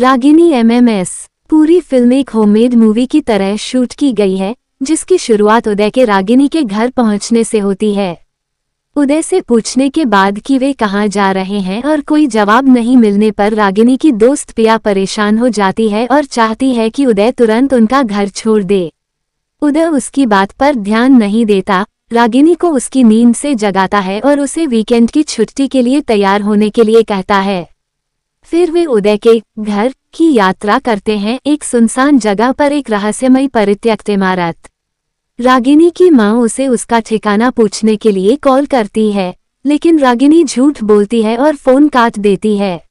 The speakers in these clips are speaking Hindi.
रागिनी एमएमएस। पूरी फिल्म एक होममेड मूवी की तरह शूट की गई है, जिसकी शुरुआत उदय के रागिनी के घर पहुंचने से होती है। उदय से पूछने के बाद कि वे कहां जा रहे हैं और कोई जवाब नहीं मिलने पर रागिनी की दोस्त पिया परेशान हो जाती है और चाहती है कि उदय तुरंत उनका घर छोड़ दे। उदय उसकी बात पर ध्यान नहीं देता, रागिनी को उसकी नींद से जगाता है और उसे वीकेंड की छुट्टी के लिए तैयार होने के लिए कहता है। फिर वे उदय के घर की यात्रा करते हैं, एक सुनसान जगह पर एक रहस्यमयी परित्यक्त इमारत। रागिनी की मां उसे उसका ठिकाना पूछने के लिए कॉल करती है, लेकिन रागिनी झूठ बोलती है और फोन काट देती है।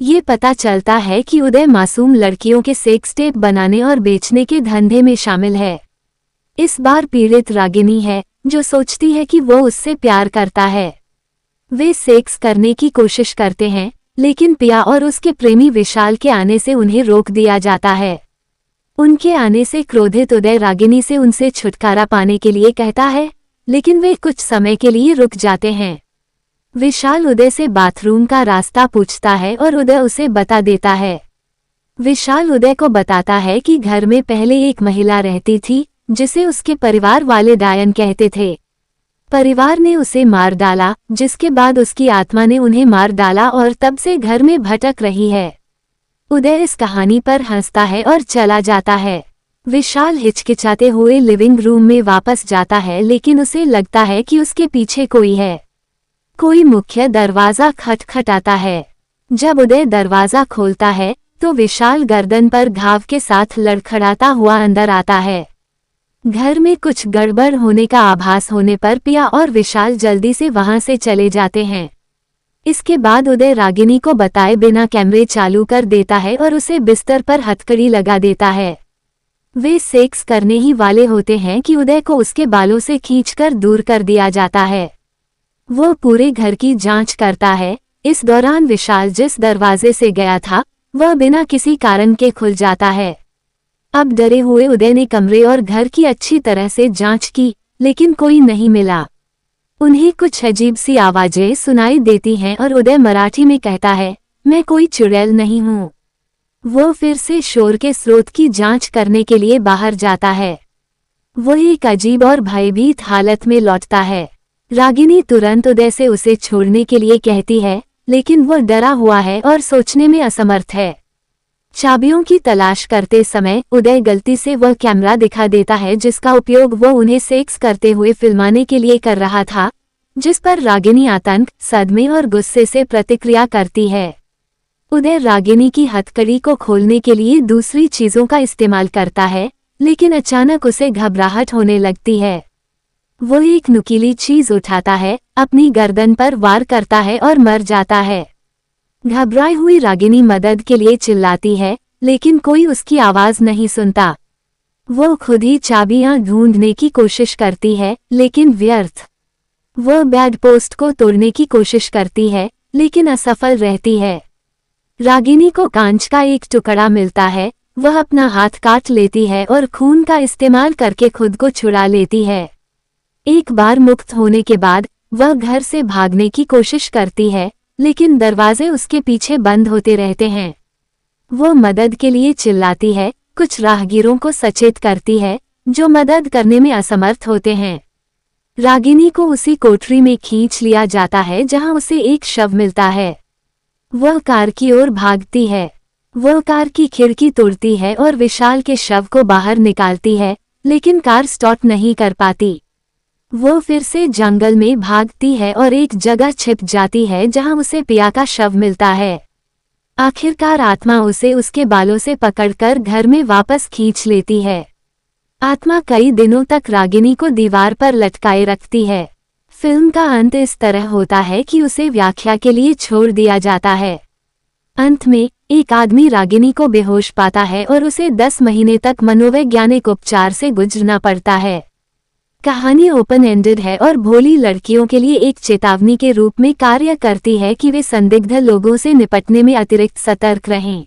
ये पता चलता है कि उदय मासूम लड़कियों के सेक्स टेप बनाने और बेचने के धंधे में शामिल है। इस बार पीड़ित रागिनी है, जो सोचती है कि वो उससे प्यार करता है। वे सेक्स करने की कोशिश करते हैं, लेकिन पिया और उसके प्रेमी विशाल के आने से उन्हें रोक दिया जाता है। उनके आने से क्रोधित उदय रागिनी से उनसे छुटकारा पाने के लिए कहता है, लेकिन वे कुछ समय के लिए रुक जाते हैं। विशाल उदय से बाथरूम का रास्ता पूछता है और उदय उसे बता देता है। विशाल उदय को बताता है कि घर में पहले एक महिला रहती थी, जिसे उसके परिवार वाले डायन कहते थे। परिवार ने उसे मार डाला, जिसके बाद उसकी आत्मा ने उन्हें मार डाला और तब से घर में भटक रही है। उदय इस कहानी पर हंसता है और चला जाता है। विशाल हिचकिचाते हुए लिविंग रूम में वापस जाता है, लेकिन उसे लगता है कि उसके पीछे कोई है। कोई मुख्य दरवाजा खटखटाता है। जब उदय दरवाजा खोलता है तो विशाल गर्दन पर घाव के साथ लड़खड़ाता हुआ अंदर आता है। घर में कुछ गड़बड़ होने का आभास होने पर पिया और विशाल जल्दी से वहां से चले जाते हैं। इसके बाद उदय रागिनी को बताए बिना कैमरे चालू कर देता है और उसे बिस्तर पर हथकड़ी लगा देता है। वे सेक्स करने ही वाले होते हैं कि उदय को उसके बालों से खींचकर दूर कर दिया जाता है। वो पूरे घर की जांच करता है। इस दौरान विशाल जिस दरवाजे से गया था, वह बिना किसी कारण के खुल जाता है। अब डरे हुए उदय ने कमरे और घर की अच्छी तरह से जांच की, लेकिन कोई नहीं मिला। उन्हें कुछ अजीब सी आवाजें सुनाई देती हैं और उदय मराठी में कहता है, मैं कोई चुड़ैल नहीं हूँ। वो फिर से शोर के स्रोत की जांच करने के लिए बाहर जाता है। वो एक अजीब और भयभीत हालत में लौटता है। रागिनी तुरंत उदय से उसे छोड़ने के लिए कहती है, लेकिन वह डरा हुआ है और सोचने में असमर्थ है। चाबियों की तलाश करते समय उदय गलती से वह कैमरा दिखा देता है जिसका उपयोग वो उन्हें सेक्स करते हुए फिल्माने के लिए कर रहा था, जिस पर रागिनी आतंक, सदमे और गुस्से से प्रतिक्रिया करती है। उदय रागिनी की हथकड़ी को खोलने के लिए दूसरी चीजों का इस्तेमाल करता है, लेकिन अचानक उसे घबराहट होने लगती है। वो एक नुकीली चीज उठाता है, अपनी गर्दन पर वार करता है और मर जाता है। घबराई हुई रागिनी मदद के लिए चिल्लाती है, लेकिन कोई उसकी आवाज नहीं सुनता। वो खुद ही चाबियां ढूंढने की कोशिश करती है, लेकिन व्यर्थ। वो बेड पोस्ट को तोड़ने की कोशिश करती है, लेकिन असफल रहती है। रागिनी को कांच का एक टुकड़ा मिलता है। वह अपना हाथ काट लेती है और खून का इस्तेमाल करके खुद को छुड़ा लेती है। एक बार मुक्त होने के बाद वह घर से भागने की कोशिश करती है, लेकिन दरवाजे उसके पीछे बंद होते रहते हैं। वो मदद के लिए चिल्लाती है, कुछ राहगीरों को सचेत करती है, जो मदद करने में असमर्थ होते हैं। रागिनी को उसी कोठरी में खींच लिया जाता है जहां उसे एक शव मिलता है। वह कार की ओर भागती है। वह कार की खिड़की तोड़ती है और विशाल के शव को बाहर निकालती है, लेकिन कार स्टार्ट नहीं कर पाती। वो फिर से जंगल में भागती है और एक जगह छिप जाती है जहां उसे पिया का शव मिलता है। आखिरकार आत्मा उसे उसके बालों से पकड़कर घर में वापस खींच लेती है। आत्मा कई दिनों तक रागिनी को दीवार पर लटकाए रखती है। फिल्म का अंत इस तरह होता है कि उसे व्याख्या के लिए छोड़ दिया जाता है। अंत में एक आदमी रागिनी को बेहोश पाता है और उसे 10 महीने तक मनोवैज्ञानिक उपचार से गुजरना पड़ता है। कहानी ओपन एंडेड है और भोली लड़कियों के लिए एक चेतावनी के रूप में कार्य करती है कि वे संदिग्ध लोगों से निपटने में अतिरिक्त सतर्क रहें।